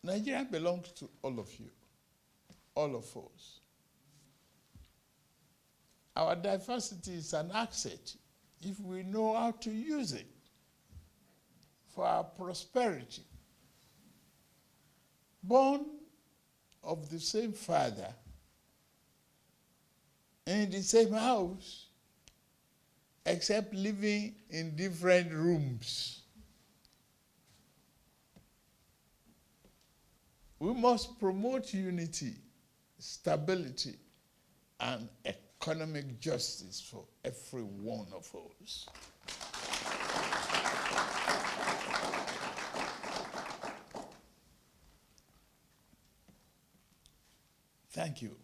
Nigeria belongs to all of you, all of us. Our diversity is an asset if we know how to use it for our prosperity. Born of the same father, in the same house, except living in different rooms. We must promote unity, stability, and economic justice for every one of us. Thank you.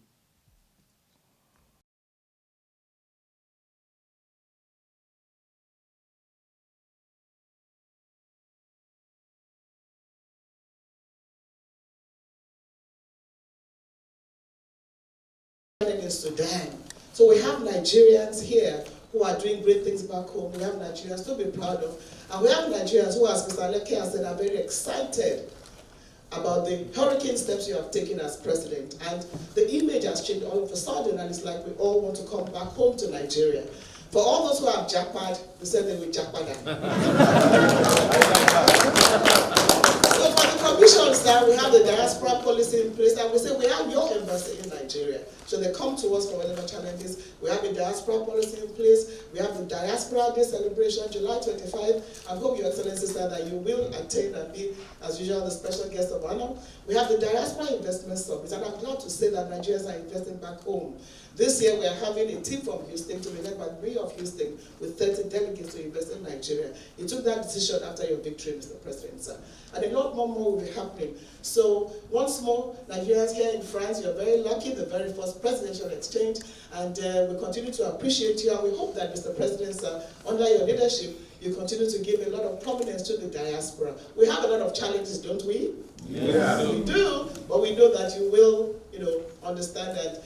In Sudan. So we have Nigerians here who are doing great things back home. We have Nigerians to be proud of. And we have Nigerians who, as Mr. Leke has said, are very excited about the hurricane steps you have taken as president. And the image has changed all of a sudden, and it's like we all want to come back home to Nigeria. For all those who have jackpot, we said they will jackpot. So for the commissions that we have the diaspora policy in place, and we say we have your embassy in Nigeria. So they come to us for whatever challenges. We have a diaspora policy in place. We have the Diaspora Day celebration, July 25. I hope Your Excellency said that you will attend and be, as usual, the special guest of honor. We have the Diaspora Investment Summit, and I'm glad to say that Nigerians are investing back home. This year we are having a team from Houston to be led by the Mayor of Houston with 30 delegates to invest in Nigeria. You took that decision after your victory, Mr. President, sir. And a lot more will be happening. So once more, Nigerians here in France, you're very lucky, the very first presidential exchange, and we continue to appreciate you, and we hope that, Mr. President, sir, under your leadership, you continue to give a lot of prominence to the diaspora. We have a lot of challenges, don't we? Yeah. We do, but we know that you will, understand that,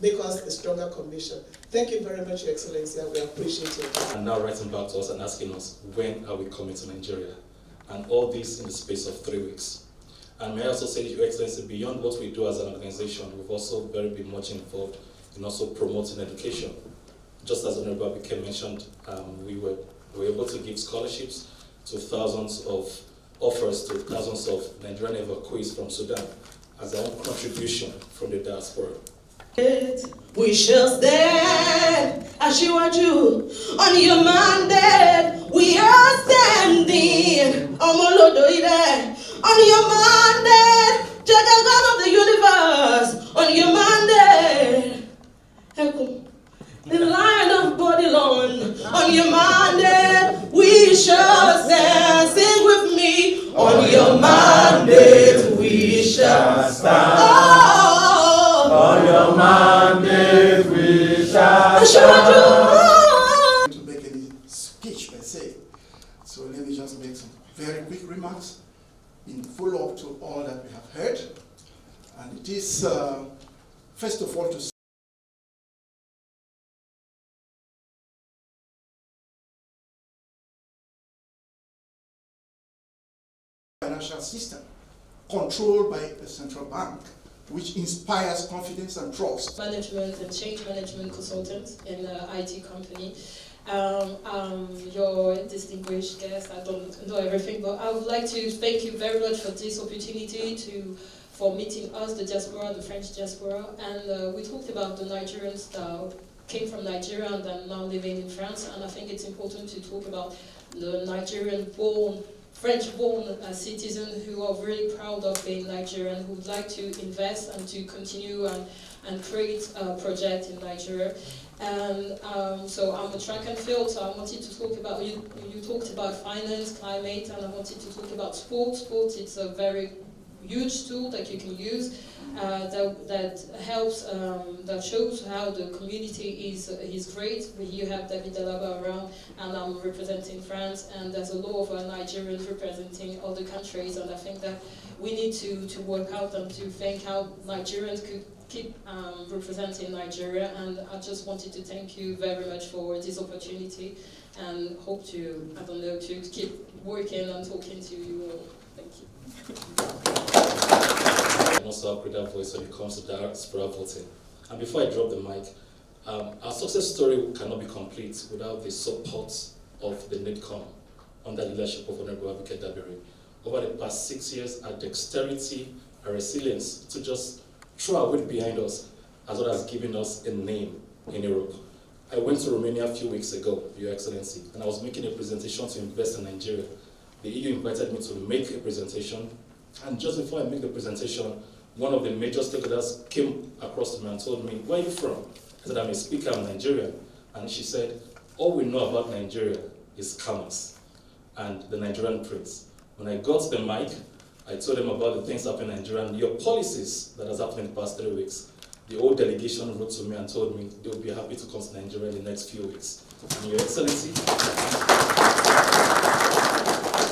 make us a stronger commission. Thank you very much, Your Excellency, and we appreciate it. And now writing back to us and asking us, when are we coming to Nigeria? And all this in the space of 3 weeks. And may I also say, Your Excellency, beyond what we do as an organization, we've also been much involved in also promoting education. Just as Honorable Abike mentioned, we were able to give scholarships to thousands of offers to thousands of Nigerian evacuees from Sudan as our own contribution from the diaspora. We shall stand, Ashiwaju, on your mandate. We are standing, Omolodoide, on your mandate. Jagagan of the universe, on your mandate. The Lion of Babylon, on your mandate. We shall stand, sing with me, on your mandate. We shall stand. On your mandate we shall stand. To make any speech per se, so let me just make some very quick remarks in follow-up to all that we have heard. And it is, first of all, to financial system controlled by a central bank, which inspires confidence and trust. Management and change management consultant in an IT company. Your distinguished guest, I don't know everything, but I would like to thank you very much for this opportunity for meeting us, the diaspora, the French diaspora, and we talked about the Nigerians that came from Nigeria and are now living in France, and I think it's important to talk about the Nigerian-born French-born citizens who are really proud of being Nigerian, who would like to invest and to continue and create a project in Nigeria. And so I'm a track and field, so I wanted to talk about, you talked about finance, climate, and I wanted to talk about sports. Sports, it's a very huge tool that you can use that helps, that shows how the community is great. You have David Alaba around, and I'm representing France, and there's a lot of Nigerians representing other countries, and I think that we need to work out and to think how Nigerians could keep representing Nigeria, and I just wanted to thank you very much for this opportunity, and hope to, I don't know, to keep working and talking to you all. Thank you. also have greater voice when it comes to diaspora voting. And before I drop the mic, our success story cannot be complete without the support of the NIDCOM under the leadership of Honorable Abike Dabiri. Over the past 6 years, our dexterity, our resilience to just throw our weight behind us, as well as giving us a name in Europe. I went to Romania a few weeks ago, Your Excellency, and I was making a presentation to invest in Nigeria. The EU invited me to make a presentation, and just before I make the presentation, one of the major stakeholders came across to me and told me, "Where are you from?" I said, "I'm a speaker, I'm Nigerian." And she said, "All we know about Nigeria is scammers and the Nigerian prince." When I got to the mic, I told them about the things happening in Nigeria and your policies that has happened in the past 3 weeks. The whole delegation wrote to me and told me they would be happy to come to Nigeria in the next few weeks. And Your Excellency,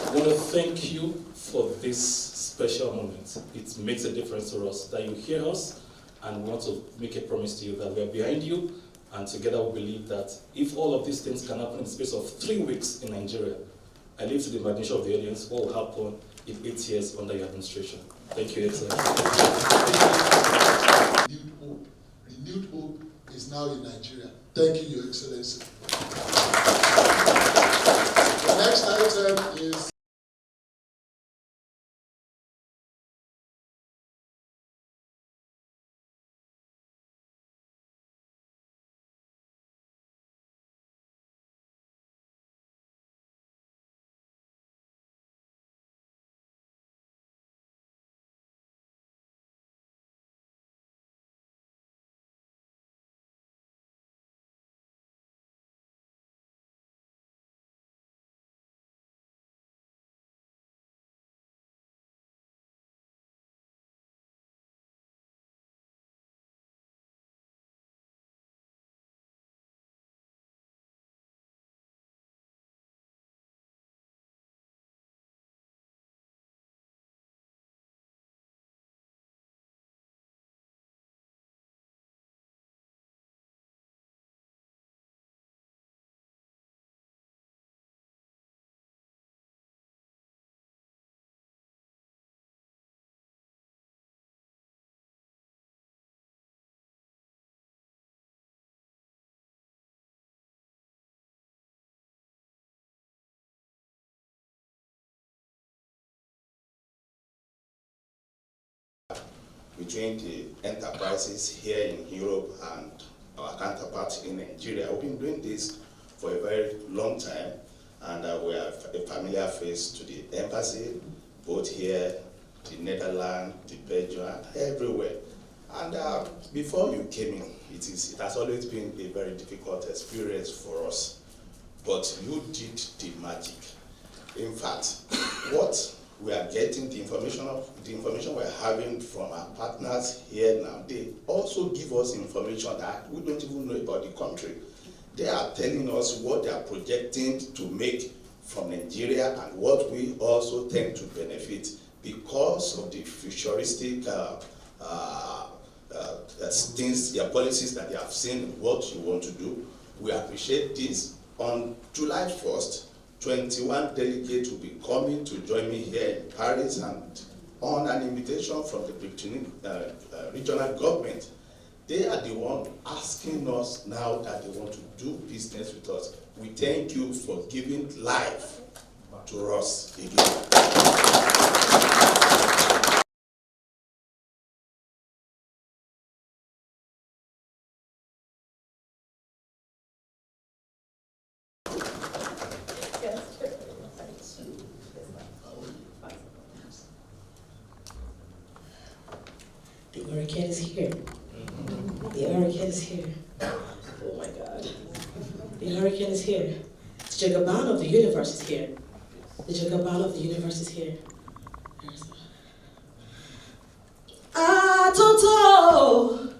I want to thank you for this special moment. It makes a difference to us that you hear us, and we want to make a promise to you that we are behind you, and together we believe that if all of these things can happen in the space of 3 weeks in Nigeria, I leave to the imagination of the audience what will happen in 8 years under your administration. Thank you, Your Excellency. Renewed hope is now in Nigeria. Thank you, Your Excellency. The next item is between the enterprises here in Europe and our counterparts in Nigeria. We've been doing this for a very long time, and we are a familiar face to the embassy, both here, the Netherlands, the Belgium, and everywhere. And before you came in, it has always been a very difficult experience for us, but you did the magic. In fact, what we are getting, the information we're having from our partners here now, they also give us information that we don't even know about the country. They are telling us what they are projecting to make from Nigeria and what we also tend to benefit because of the futuristic things, their policies that they have seen, what you want to do. We appreciate this. On July 1st, 21 delegates will be coming to join me here in Paris, and on an invitation from the regional government, they are the one asking us now that they want to do business with us. We thank you for giving life to us again. The hurricane is here. The hurricane is here. Oh my God. The hurricane is here. The Jagaban of the universe is here. The Jagaban of the universe is here. Atoto,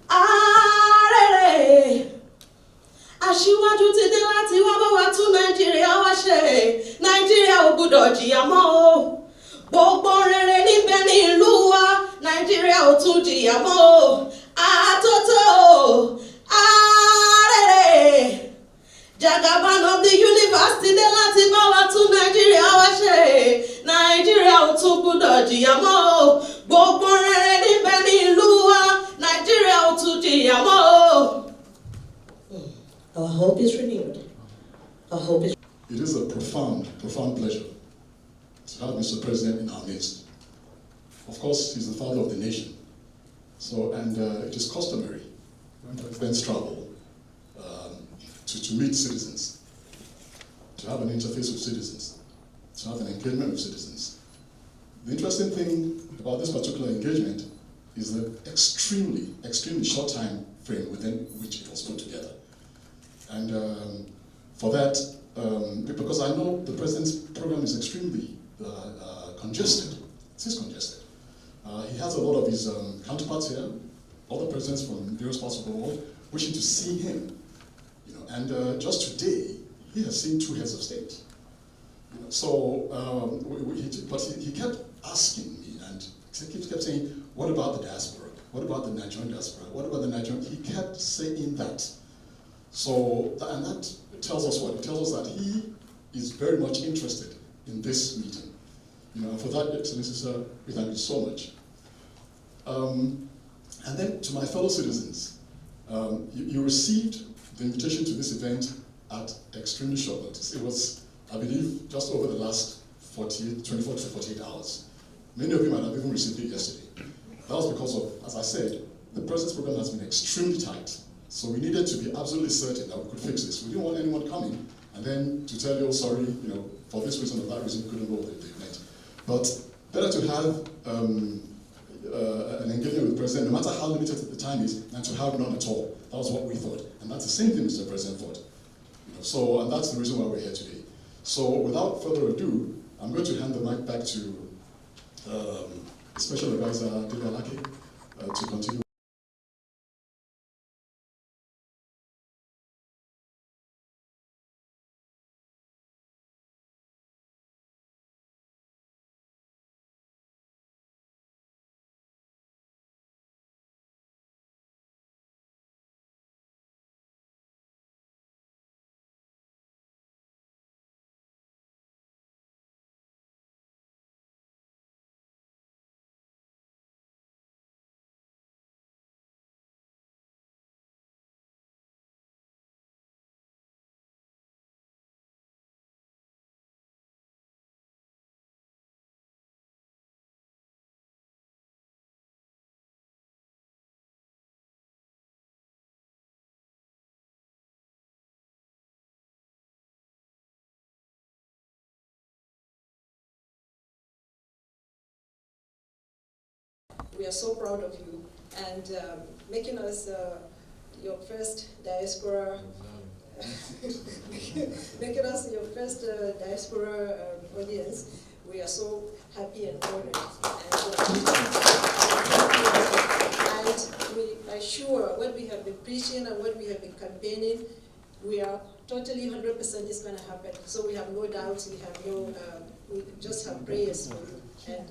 arere, aṣíwájú ti dé láti wá bá wa tún Nàìjíríà wá ṣe. Nàìjíríà ò gbọdọ̀ jìyà mọ́ o. Gbogbo rere níbẹ̀ ní ìlú wa. Nàìjíríà ò tún jìyà mọ́ o. Atoto, arere, Jagaban of the universe ti dé láti bá wa tún Nàìjíríà wá ṣe. Nàìjíríà ò tún gbọdọ̀ jìyà mọ́ o. gbogbo rere níbẹ̀ ní ìlú wa Nàìjíríà ò tún jìyà mọ́ o. Our hope is renewed. Our hope is. It is a profound pleasure to have Mr. President in our midst. Of course, he's the father of the nation. So, and it is customary when presidents travel to meet citizens, to have an interface with citizens, to have an engagement with citizens. The interesting thing about this particular engagement is the extremely short time frame within which it was put together. And for that, because I know the President's program is extremely congested, it is congested. He has a lot of his counterparts here, other presidents from various parts of the world, wishing to see him. You know, and just today, he has seen 2 heads of state. You know, so, but he kept asking me, and he kept saying, what about the diaspora? What about the Nigerian diaspora? What about the Nigerian? He kept saying that. So, and that tells us what? It tells us that he is very much interested in this meeting. You know, and for that, Excellency, sir, we thank you so much. And then to my fellow citizens, you received the invitation to this event at extremely short notice. It was, I believe, just over the last 24 to 48 hours. Many of you might have even received it yesterday. That was because of, as I said, the President's program has been extremely tight. So we needed to be absolutely certain that we could fix this. We didn't want anyone coming and then to tell you, oh, sorry, you know, for this reason or that reason, we couldn't go with the event. But better to have an engagement with the President, no matter how limited the time is, than to have none at all. That was what we thought. And that's the same thing Mr. President thought. You know, so, and that's the reason why we're here today. So without further ado, I'm going to hand the mic back to Special Advisor Devalaki to continue. We are so proud of you and making us your first diaspora, making us your first diaspora audience. We are so happy and honored. And we are sure what we have been preaching and what we have been campaigning, we are totally 100% is going to happen. So we have no doubts. We have no. We just have prayers for you. And